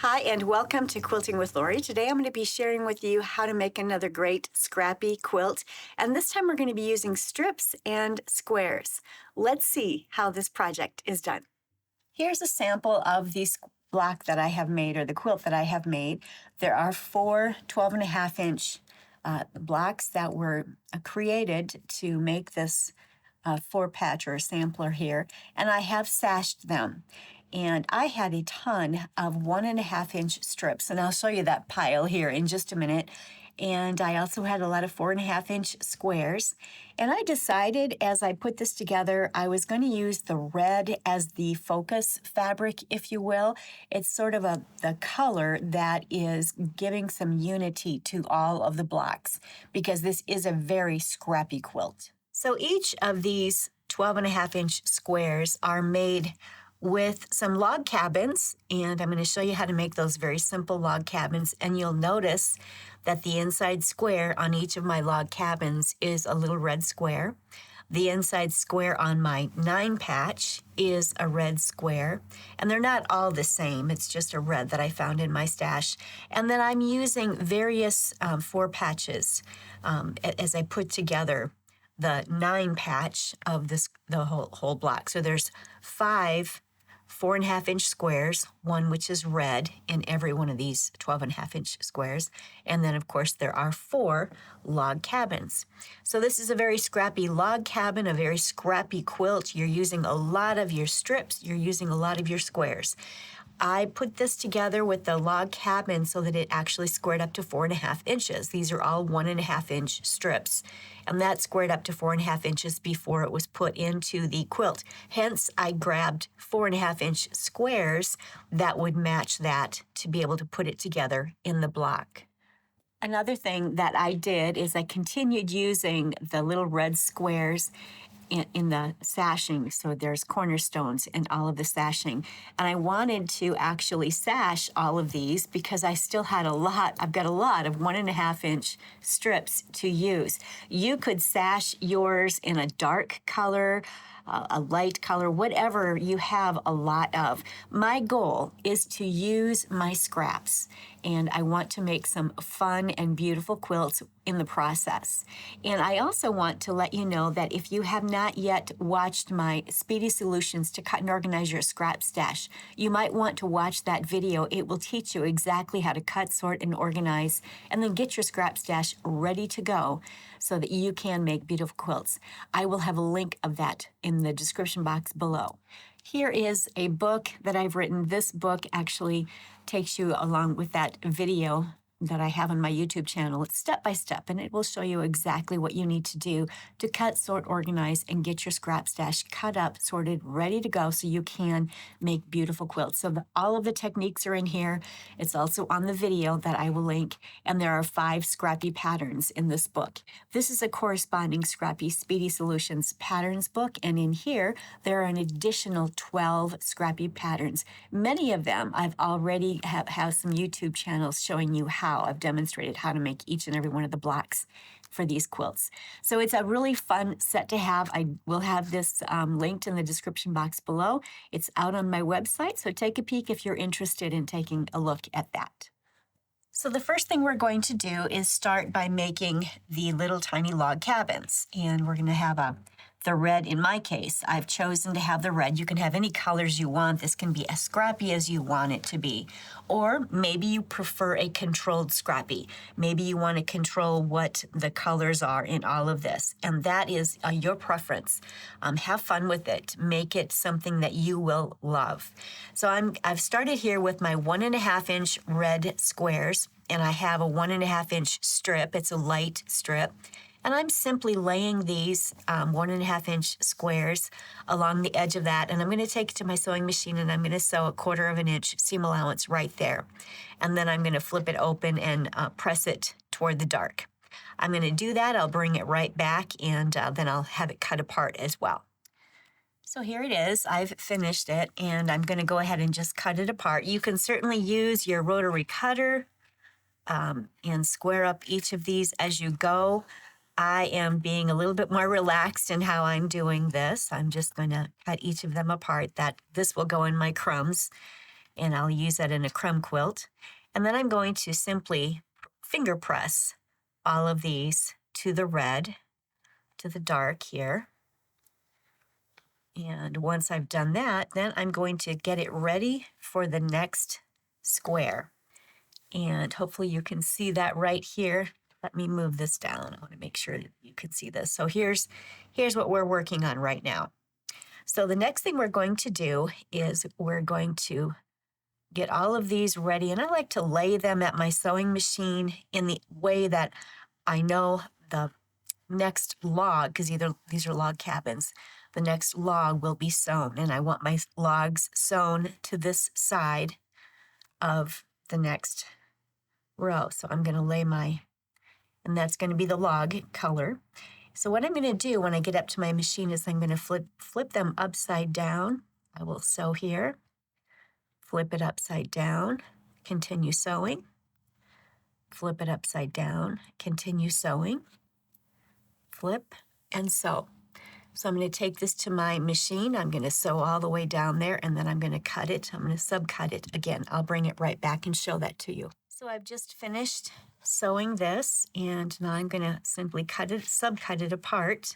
Hi, and welcome to Quilting with Lori. Today I'm going to be sharing with you how to make another great scrappy quilt. And this time we're going to be using strips and squares. Let's see how this project is done. Here's a sample of the block that I have made, or the quilt that I have made. There are four 12.5-inch blocks that were created to make this 4-patch or a sampler here, and I have sashed them. And I had a ton of 1.5-inch strips, and I'll show you that pile here in just a minute. And I also had a lot of 4.5-inch squares. And I decided as I put this together, I was going to use the red as the focus fabric, if you will. It's sort of the color that is giving some unity to all of the blocks, because this is a very scrappy quilt. So each of these 12.5-inch squares are made with some log cabins, and I'm going to show you how to make those very simple log cabins. And you'll notice that the inside square on each of my log cabins is a little red square. The inside square on my 9-patch is a red square, and they're not all the same. It's just a red that I found in my stash. And then I'm using various 4 patches as I put together the 9-patch of the whole block. So there's 5 4.5-inch squares, one which is red in every one of these 12.5-inch squares. And then, of course, there are 4 log cabins. So this is a very scrappy log cabin, a very scrappy quilt. You're using a lot of your strips. You're using a lot of your squares. I put this together with the log cabin so that it actually squared up to 4.5 inches. These are all 1.5-inch strips, and that squared up to 4.5 inches before it was put into the quilt. Hence, I grabbed 4.5-inch squares that would match that to be able to put it together in the block. Another thing that I did is I continued using the little red squares in the sashing. So there's cornerstones in all of the sashing. And I wanted to actually sash all of these because I still had I've got a lot of 1.5-inch strips to use. You could sash yours in a dark color, a light color, whatever you have a lot of. My goal is to use my scraps, and I want to make some fun and beautiful quilts in the process. And I also want to let you know that if you have not yet watched my Speedy Solutions to Cut and Organize Your Scrap Stash, you might want to watch that video. It will teach you exactly how to cut, sort, and organize, and then get your scrap stash ready to go so that you can make beautiful quilts. I will have a link of that in the description box below. Here is a book that I've written. This book actually takes you along with that video that I have on my YouTube channel. It's step by step, and it will show you exactly what you need to do to cut, sort, organize, and get your scrap stash cut up, sorted, ready to go so you can make beautiful quilts. So all of the techniques are in here. It's also on the video that I will link, and there are 5 scrappy patterns in this book. This is a corresponding Scrappy Speedy Solutions patterns book, and in here there are an additional 12 scrappy patterns. Many of them I've already have some YouTube channels showing you how. I've demonstrated how to make each and every one of the blocks for these quilts. So it's a really fun set to have. I will have this linked in the description box below. It's out on my website, so take a peek if you're interested in taking a look at that. So the first thing we're going to do is start by making the little tiny log cabins. And we're going to have the red. In my case, I've chosen to have the red. You can have any colors you want. This can be as scrappy as you want it to be. Or maybe you prefer a controlled scrappy. Maybe you want to control what the colors are in all of this. And that is your preference. Have fun with it. Make it something that you will love. So I've started here with my 1.5-inch red squares, and I have a 1.5-inch strip. It's a light strip. And I'm simply laying these 1.5-inch squares along the edge of that. And I'm going to take it to my sewing machine, and I'm going to sew a 1/4 inch seam allowance right there. And then I'm going to flip it open and press it toward the dark. I'm going to do that. I'll bring it right back, and then I'll have it cut apart as well. So here it is. I've finished it, and I'm going to go ahead and just cut it apart. You can certainly use your rotary cutter and square up each of these as you go. I am being a little bit more relaxed in how I'm doing this. I'm just going to cut each of them apart. This will go in my crumbs. and I'll use that in a crumb quilt. And then I'm going to simply finger press all of these to the red, to the dark here. And once I've done that, then I'm going to get it ready for the next square. And hopefully you can see that right here. Let me move this down. I want to make sure that you can see this. So here's what we're working on right now. So the next thing we're going to do is we're going to get all of these ready. And I like to lay them at my sewing machine in the way that I know the next log, because these are log cabins, the next log will be sewn. And I want my logs sewn to this side of the next row. So I'm going to lay and that's going to be the log color. So what I'm going to do when I get up to my machine is I'm going to flip them upside down. I will sew here, flip it upside down, continue sewing, flip it upside down, continue sewing, flip, and sew. So I'm going to take this to my machine. I'm going to sew all the way down there, and then I'm going to cut it. I'm going to subcut it again. I'll bring it right back and show that to you. So I've just finished sewing this, and now I'm going to simply subcut it apart.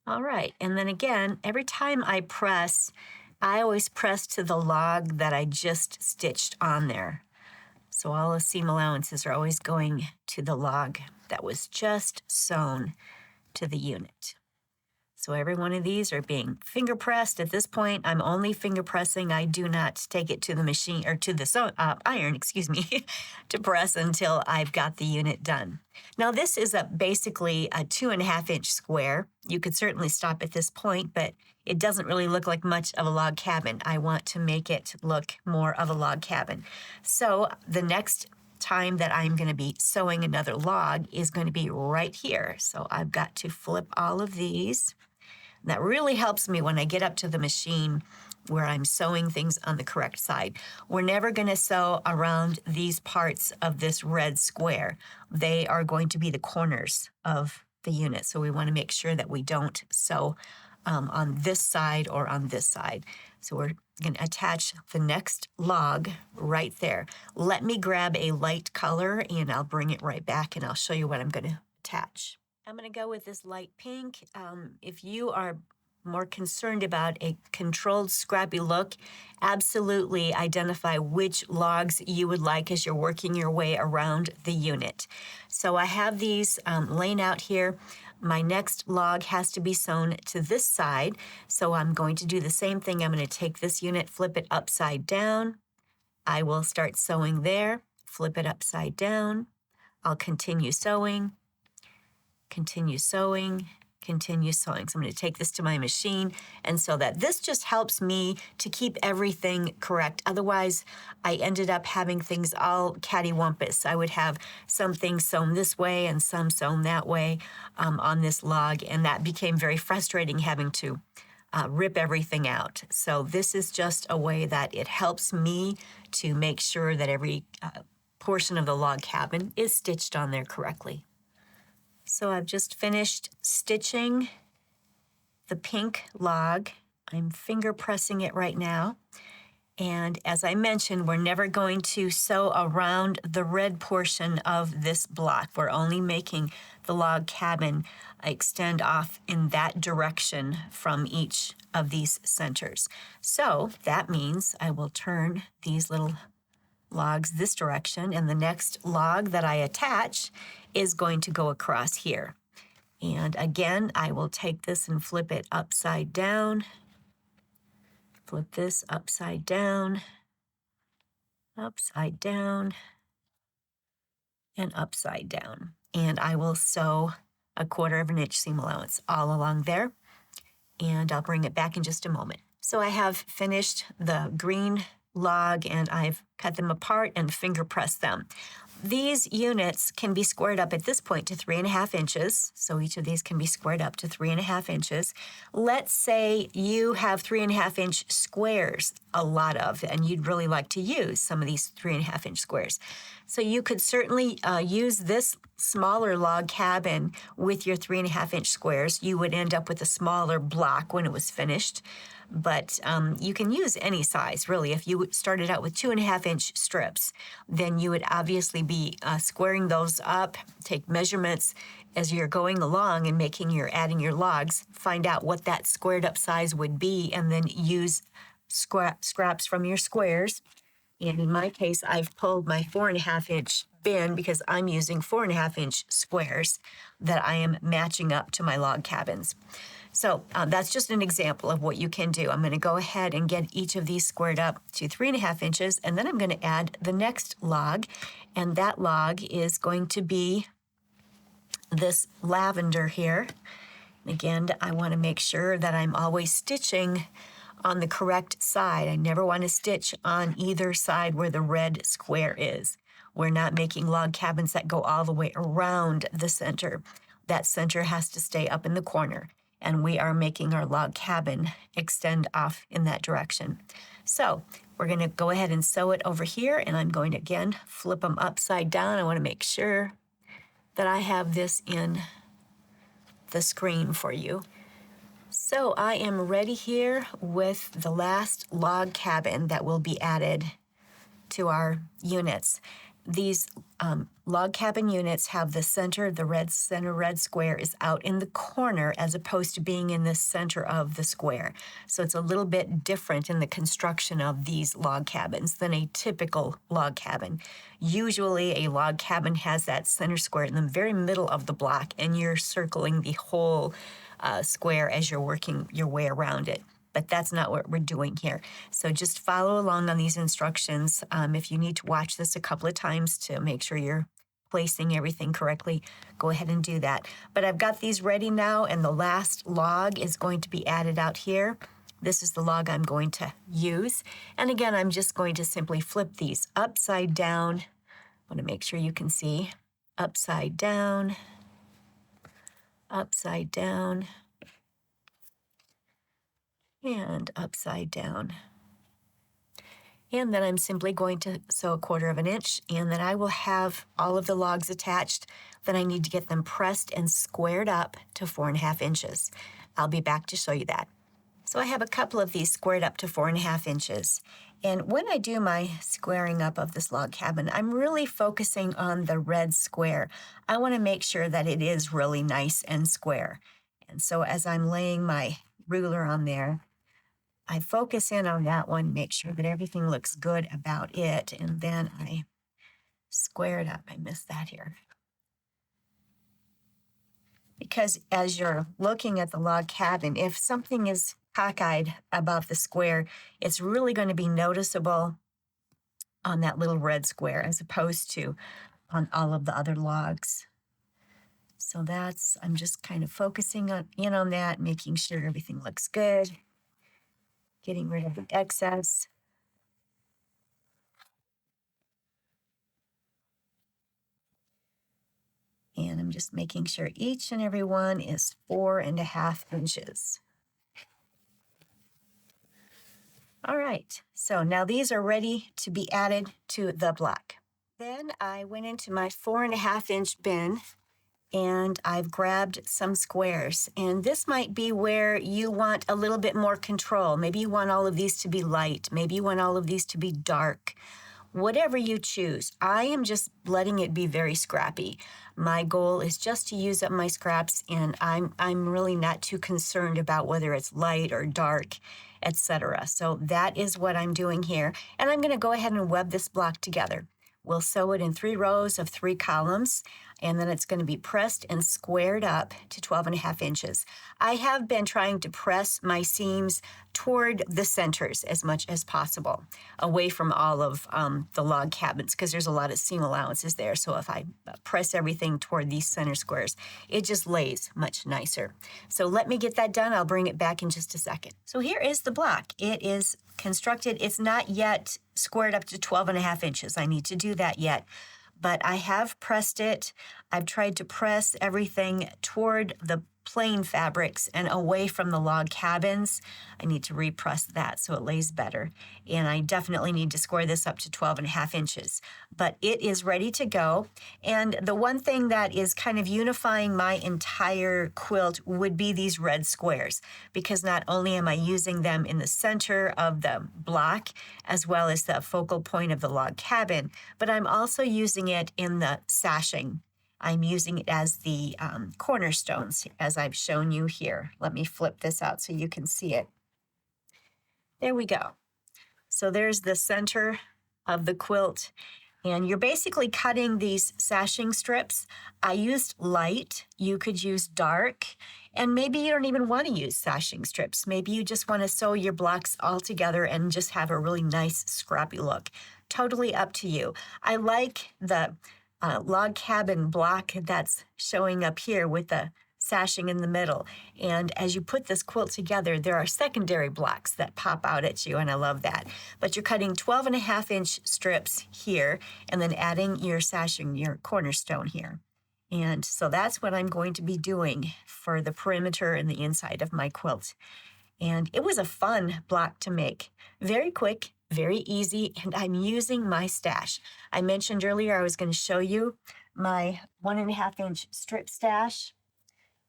All right, and then again, every time I press, I always press to the log that I just stitched on there. So all the seam allowances are always going to the log that was just sewn to the unit. So every one of these are being finger pressed. At this point, I'm only finger pressing. I do not take it to the machine or to the iron, to press until I've got the unit done. Now this is basically a 2.5-inch square. You could certainly stop at this point, but it doesn't really look like much of a log cabin. I want to make it look more of a log cabin. So the next time that I'm going to be sewing another log is going to be right here. So I've got to flip all of these. That really helps me when I get up to the machine where I'm sewing things on the correct side. We're never going to sew around these parts of this red square. They are going to be the corners of the unit. So we want to make sure that we don't sew on this side or on this side. So we're going to attach the next log right there. Let me grab a light color and I'll bring it right back and I'll show you what I'm going to attach. I'm going to go with this light pink. If you are more concerned about a controlled, scrappy look, absolutely identify which logs you would like as you're working your way around the unit. So I have these laying out here. My next log has to be sewn to this side, so I'm going to do the same thing. I'm going to take this unit, flip it upside down. I will start sewing there, flip it upside down. I'll continue sewing, continue sewing, continue sewing. So I'm going to take this to my machine and sew that. This just helps me to keep everything correct. Otherwise, I ended up having things all cattywampus. I would have some things sewn this way and some sewn that way on this log, and that became very frustrating having to rip everything out. So this is just a way that it helps me to make sure that every portion of the log cabin is stitched on there correctly. So I've just finished stitching the pink log. I'm finger pressing it right now. And as I mentioned, we're never going to sew around the red portion of this block. We're only making the log cabin extend off in that direction from each of these centers. So that means I will turn these little logs this direction, and the next log that I attach is going to go across here. And again, I will take this and flip it upside down, flip this upside down, and upside down. And I will sew a 1/4 inch seam allowance all along there, and I'll bring it back in just a moment. So I have finished the green log and I've cut them apart and finger pressed them. These units can be squared up at this point to 3.5 inches. So each of these can be squared up to 3.5 inches. Let's say you have 3.5-inch squares, a lot of, and you'd really like to use some of these 3.5-inch squares. So you could certainly use this smaller log cabin with your 3.5-inch squares, you would end up with a smaller block when it was finished. But you can use any size, really. If you started out with 2.5-inch strips, then you would obviously be squaring those up, take measurements as you're going along and adding your logs, find out what that squared up size would be, and then use scraps from your squares. And in my case, I've pulled my 4.5-inch bin because I'm using 4.5-inch squares that I am matching up to my log cabins. So that's just an example of what you can do. I'm going to go ahead and get each of these squared up to 3.5 inches, and then I'm going to add the next log, and that log is going to be this lavender here. Again, I want to make sure that I'm always stitching on the correct side. I never want to stitch on either side where the red square is. We're not making log cabins that go all the way around the center. That center has to stay up in the corner, and we are making our log cabin extend off in that direction. So we're going to go ahead and sew it over here, and I'm going to, again, flip them upside down. I want to make sure that I have this in the screen for you. So I am ready here with the last log cabin that will be added to our units. These log cabin units have the center red square is out in the corner as opposed to being in the center of the square. So it's a little bit different in the construction of these log cabins than a typical log cabin. Usually a log cabin has that center square in the very middle of the block, and you're circling the whole square as you're working your way around it. But that's not what we're doing here. So just follow along on these instructions. If you need to watch this a couple of times to make sure you're placing everything correctly, go ahead and do that. But I've got these ready now, and the last log is going to be added out here. This is the log I'm going to use. And again, I'm just going to simply flip these upside down. I want to make sure you can see. Upside down, upside down, and upside down. And then I'm simply going to sew 1/4 inch, and then I will have all of the logs attached. Then I need to get them pressed and squared up to 4.5 inches. I'll be back to show you that. So I have a couple of these squared up to 4.5 inches. And when I do my squaring up of this log cabin, I'm really focusing on the red square. I want to make sure that it is really nice and square. And so as I'm laying my ruler on there, I focus in on that one, make sure that everything looks good about it, and then I square it up. I missed that here. Because as you're looking at the log cabin, if something is cockeyed above the square, it's really going to be noticeable on that little red square as opposed to on all of the other logs. So I'm just kind of focusing in on that, making sure everything looks good. Getting rid of the excess. And I'm just making sure each and every one is 4.5 inches. All right, so now these are ready to be added to the block. Then I went into my 4.5-inch bin, and I've grabbed some squares. And this might be where you want a little bit more control. Maybe you want all of these to be light. Maybe you want all of these to be dark. Whatever you choose, I am just letting it be very scrappy. My goal is just to use up my scraps, and I'm really not too concerned about whether it's light or dark, etc. So that is what I'm doing here. And I'm going to go ahead and web this block together. We'll sew it in 3 rows of 3 columns, and then it's going to be pressed and squared up to 12.5 inches. I have been trying to press my seams toward the centers as much as possible, away from all of the log cabins, because there's a lot of seam allowances there. So if I press everything toward these center squares, it just lays much nicer. So let me get that done. I'll bring it back in just a second. So here is the block. It is constructed. It's not yet squared up to 12.5 inches. I need to do that yet. But I have pressed it. I've tried to press everything toward the plain fabrics and away from the log cabins. I need to repress that so it lays better. And I definitely need to square this up to 12.5 inches. But it is ready to go. And the one thing that is kind of unifying my entire quilt would be these red squares, because not only am I using them in the center of the block as well as the focal point of the log cabin, but I'm also using it in the sashing. I'm using it as the cornerstones, as I've shown you here. Let me flip this out so you can see it. There we go. So there's the center of the quilt, and you're basically cutting these sashing strips. I used light. You could use dark, and maybe you don't even want to use sashing strips. Maybe you just want to sew your blocks all together and just have a really nice scrappy look. Totally up to you. I like the log cabin block that's showing up here with the sashing in the middle. And as you put this quilt together, there are secondary blocks that pop out at you, and I love that. But you're cutting 12.5-inch strips here and then adding your sashing, your cornerstone here. And so that's what I'm going to be doing for the perimeter and the inside of my quilt. And it was a fun block to make. Very quick, very easy, and I'm using my stash. I mentioned earlier I was going to show you my 1.5-inch strip stash.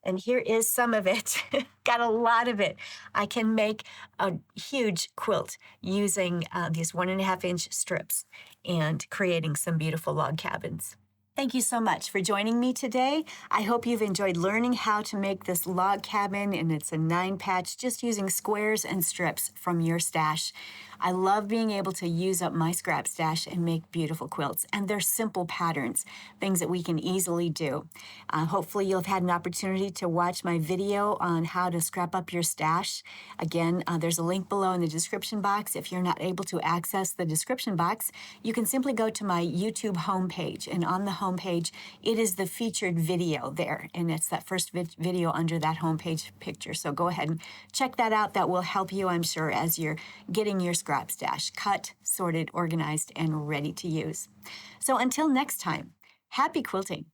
And here is some of it. Got a lot of it. I can make a huge quilt using these 1.5-inch strips and creating some beautiful log cabins. Thank you so much for joining me today. I hope you've enjoyed learning how to make this log cabin, and it's a 9-patch just using squares and strips from your stash. I love being able to use up my scrap stash and make beautiful quilts, and they're simple patterns, things that we can easily do. Hopefully you'll have had an opportunity to watch my video on how to scrap up your stash. Again, there's a link below in the description box. If you're not able to access the description box, you can simply go to my YouTube homepage, and on the homepage, it is the featured video there, and it's that first video under that homepage picture. So go ahead and check that out. That will help you, I'm sure, as you're getting your scrap stash cut, sorted, organized, and ready to use. So until next time, happy quilting.